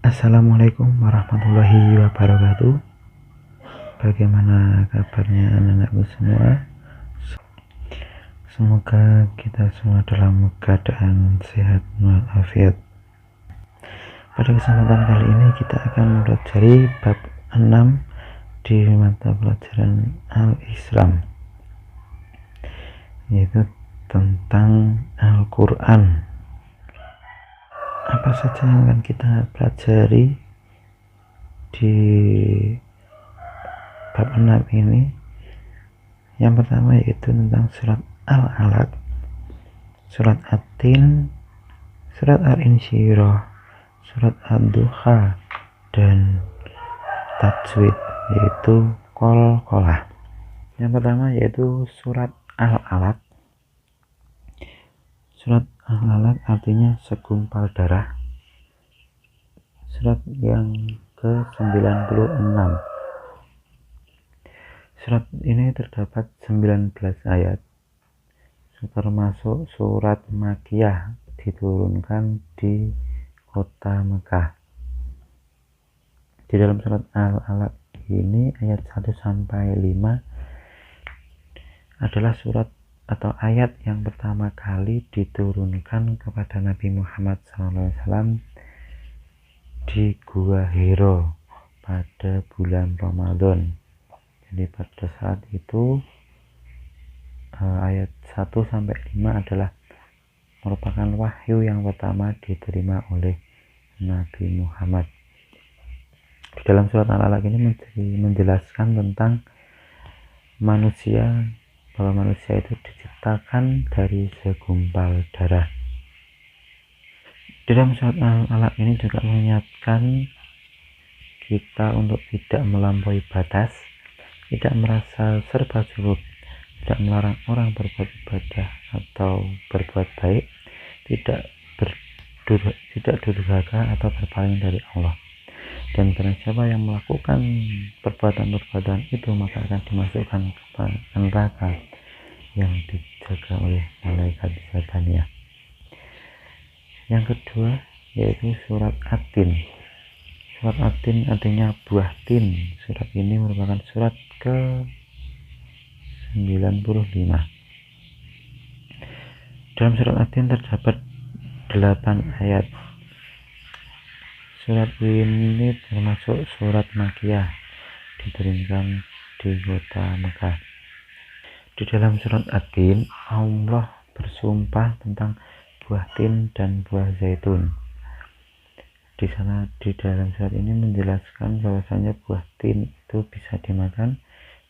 Assalamualaikum warahmatullahi wabarakatuh. Bagaimana kabarnya anak-anakku semua? Semoga kita semua dalam keadaan sehat walafiat. Pada kesempatan kali ini kita akan mempelajari bab 6 di mata pelajaran Al-Islam, yaitu tentang Al-Quran. Apa saja yang akan kita pelajari di bab 6 ini? Yang pertama yaitu tentang surat Al-Alaq, surat At-Tin, surat Al-Insyirah, surat Ad-Duha, dan tajwid yaitu Qalqalah. Yang pertama yaitu surat Al-Alaq. Surat Al-Alaq artinya segumpal darah. Surat yang ke-96. Surat ini terdapat 19 ayat, termasuk surat Makkiyah, diturunkan di kota Mekah. Di dalam surat Al-Alaq ini ayat 1 sampai 5 adalah surat atau ayat yang pertama kali diturunkan kepada Nabi Muhammad SAW di Gua Hira pada bulan Ramadan. Jadi pada saat itu ayat 1 sampai 5 adalah merupakan wahyu yang pertama diterima oleh Nabi Muhammad. Di dalam surat Al-Alaq ini menjelaskan tentang manusia, bahwa manusia itu diciptakan dari segumpal darah. Di dalam surat Al-Alaq ini juga mengingatkan kita untuk tidak melampaui batas, tidak merasa serba cukup, tidak melarang orang berbuat ibadah atau berbuat baik, tidak durhaka atau berpaling dari Allah. Dan barang siapa yang melakukan perbuatan-perbuatan itu, maka akan dimasukkan ke neraka yang dijaga oleh malaikat Zabaniyah. Yang kedua yaitu surat At-Tin. Surat At-Tin artinya buah tin. Surat ini merupakan surat ke-95. Dalam surat At-Tin terdapat 8 ayat. Surat ini termasuk surat Makkiyah, diturunkan di kota Mekah. Di dalam surat At-Tin, Allah bersumpah tentang buah tin dan buah zaitun. Di dalam surat ini menjelaskan bahwasanya buah tin itu bisa dimakan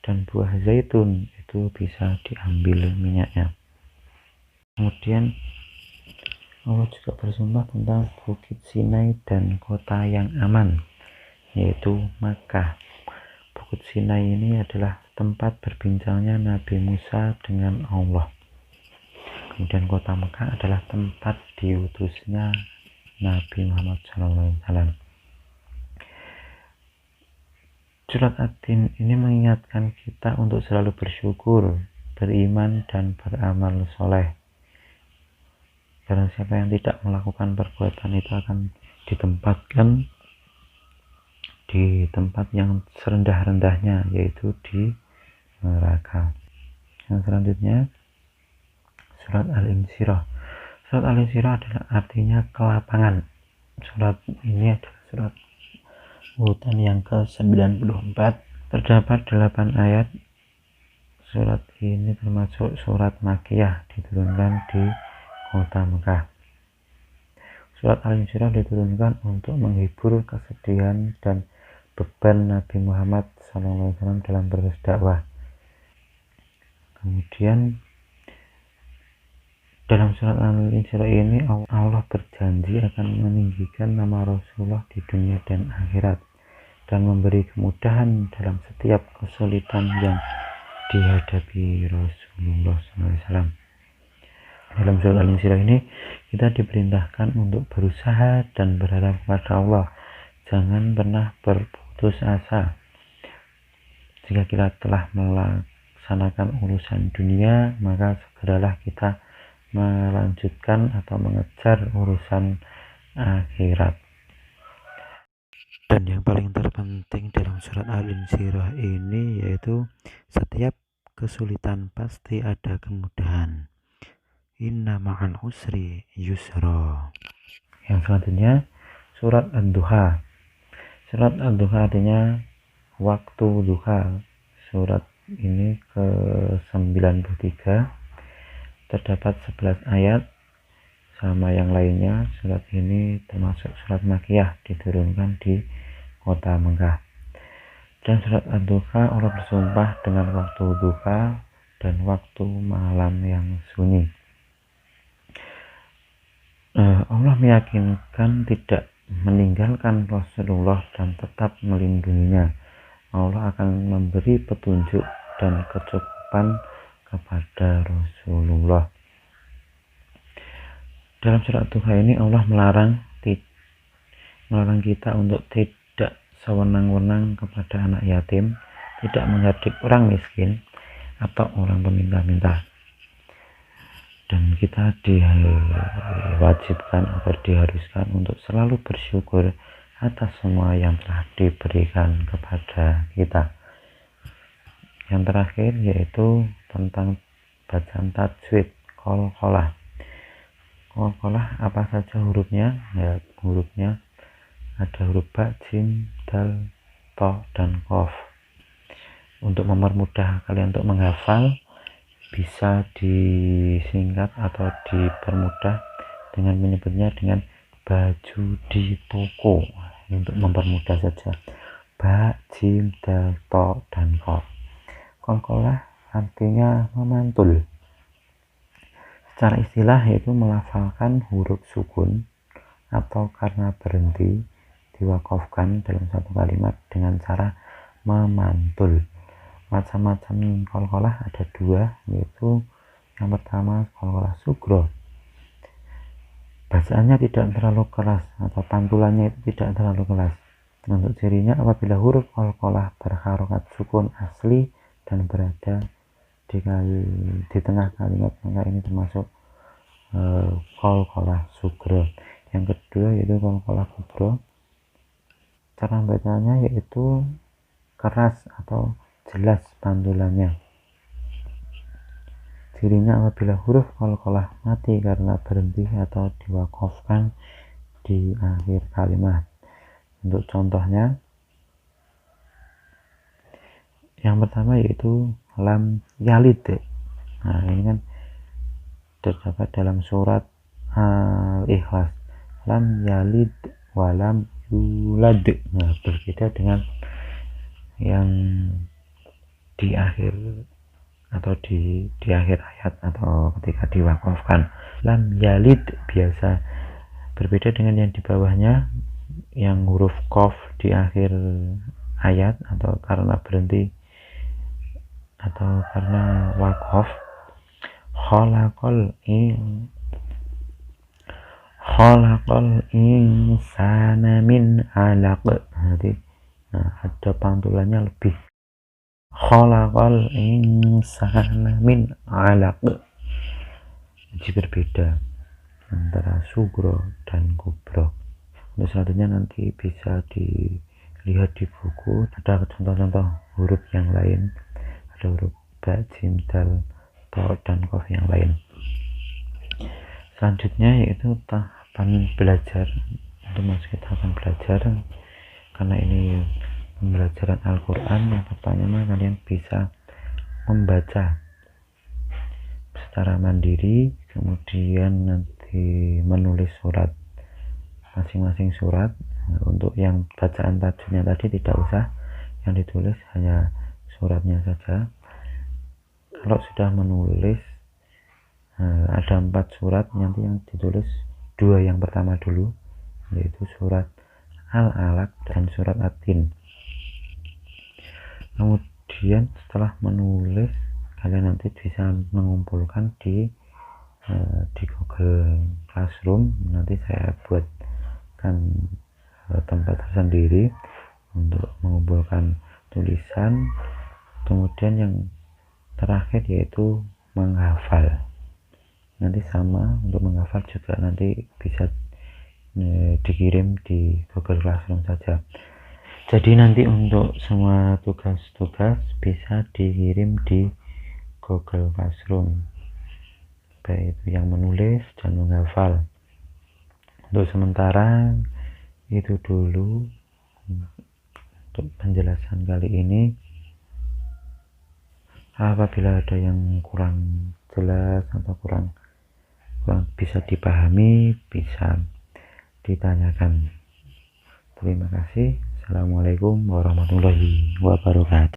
dan buah zaitun itu bisa diambil minyaknya. Kemudian Allah juga bersumpah tentang Bukit Sinai dan kota yang aman, yaitu Makkah. Bukit Sinai ini adalah tempat berbincangnya Nabi Musa dengan Allah. Kemudian kota Mekah adalah tempat diutusnya Nabi Muhammad SAW. Surat At-Tin ini mengingatkan kita untuk selalu bersyukur, beriman, dan beramal soleh. Karena siapa yang tidak melakukan perbuatan itu akan ditempatkan di tempat yang serendah-rendahnya, yaitu di neraka. Yang selanjutnya surat Al-Insyirah. Surat Al-Insyirah adalah artinya kelapangan. Surat ini adalah surat urutan yang ke-94. Terdapat 8 ayat. Surat ini termasuk surat Makkiyah, diturunkan di kota Mekah. Surat Al-Insyirah diturunkan untuk menghibur kesedihan dan beban Nabi Muhammad SAW dalam berdakwah. Kemudian dalam surat Al-Insyirah ini Allah berjanji akan meninggikan nama Rasulullah di dunia dan akhirat dan memberi kemudahan dalam setiap kesulitan yang dihadapi Rasulullah SAW. Dalam surat Al-Insyirah ini kita diperintahkan untuk berusaha dan berharap kepada Allah. Jangan pernah berputus asa. Jika kita telah melaksanakan urusan dunia, maka segeralah kita melanjutkan atau mengejar urusan akhirat. Dan yang paling terpenting dalam surat Al-Insyirah ini yaitu setiap kesulitan pasti ada kemudahan. Inna ma'al usri yusra. Yang selanjutnya surat Ad-Duha. Surat Ad-Duha artinya waktu duha. Surat ini ke-93, terdapat 11 ayat. Sama yang lainnya, surat ini termasuk surat Makkiyah, diturunkan di kota Mekah. Dan surat Ad-Duha, Allah bersumpah dengan waktu duha dan waktu malam yang sunyi. Allah meyakinkan tidak meninggalkan Rasulullah dan tetap melindunginya. Allah akan memberi petunjuk dan kecukupan kepada Rasulullah. Dalam surat Duha ini Allah melarang kita untuk tidak sewenang-wenang kepada anak yatim, tidak menghardik orang miskin atau orang peminta-minta. Dan kita diwajibkan atau diharuskan untuk selalu bersyukur atas semua yang telah diberikan kepada kita. Yang terakhir yaitu tentang bacaan tajwid qalqalah. Qalqalah apa saja hurufnya? Ya, hurufnya ada huruf ba, jim, dal, to, dan qaf. Untuk mempermudah kalian untuk menghafal, bisa disingkat atau dipermudah dengan menyebutnya dengan baju di toko. Untuk mempermudah saja, ba, jim, dal, to, dan qaf. Qalqalah artinya memantul. Secara istilah yaitu melafalkan huruf sukun atau karena berhenti diwakafkan dalam satu kalimat dengan cara memantul. Macam-macam qalqalah ada dua, yaitu yang pertama qalqalah sugro. Bacaannya tidak terlalu keras atau pantulannya itu tidak terlalu keras. Untuk cirinya apabila huruf qalqalah berharokat sukun asli dan berada di tengah kalimat, maka ini termasuk qalqalah sugro. Yang kedua yaitu qalqalah kubro. Cara bacanya yaitu keras atau jelas pantulannya. Cirinya apabila huruf qalqalah mati karena berhenti atau diwakafkan di akhir kalimat. Untuk contohnya, yang pertama yaitu lam yalid. Nah, ini kan terdapat dalam surat Al-Ikhlas. Lam yalid walam yulad. Nah, berbeda dengan yang di akhir atau di akhir ayat atau ketika diwakafkan. Lam yalid biasa, berbeda dengan yang di bawahnya yang huruf qaf di akhir ayat atau karena berhenti atau karena wakaf. Khalaqal insana min 'alaq. Ada pantulannya lebih. Khalaqal insana min 'alaq. Jadi berbeda antara sugro dan kubro. Untuk selanjutnya nanti bisa dilihat di buku, ada contoh-contoh huruf yang lain, ada huruf ba, jim, dal, to, dan qaf yang lain. Selanjutnya yaitu tahapan belajar. Untuk masuk tahapan belajar, karena ini pembelajaran Al-Quran, yang pertama kalian bisa membaca secara mandiri, kemudian nanti menulis surat, masing-masing surat. Untuk yang bacaan tajwidnya tadi tidak usah, yang ditulis hanya suratnya saja. Kalau sudah menulis ada 4 surat, nanti yang ditulis 2 yang pertama dulu, yaitu surat Al-Alaq dan surat At-Tin. Kemudian setelah menulis, kalian nanti bisa mengumpulkan di Google Classroom. Nanti saya buatkan tempat tersendiri untuk mengumpulkan tulisan. Kemudian yang terakhir yaitu menghafal. Nanti sama, untuk menghafal juga nanti bisa dikirim di Google Classroom saja. Jadi nanti untuk semua tugas-tugas bisa dikirim di Google Classroom, baik itu yang menulis dan menghafal. Untuk sementara itu dulu untuk penjelasan kali ini. Apabila ada yang kurang jelas atau kurang bisa dipahami, bisa ditanyakan. Terima kasih. Assalamualaikum warahmatullahi wabarakatuh.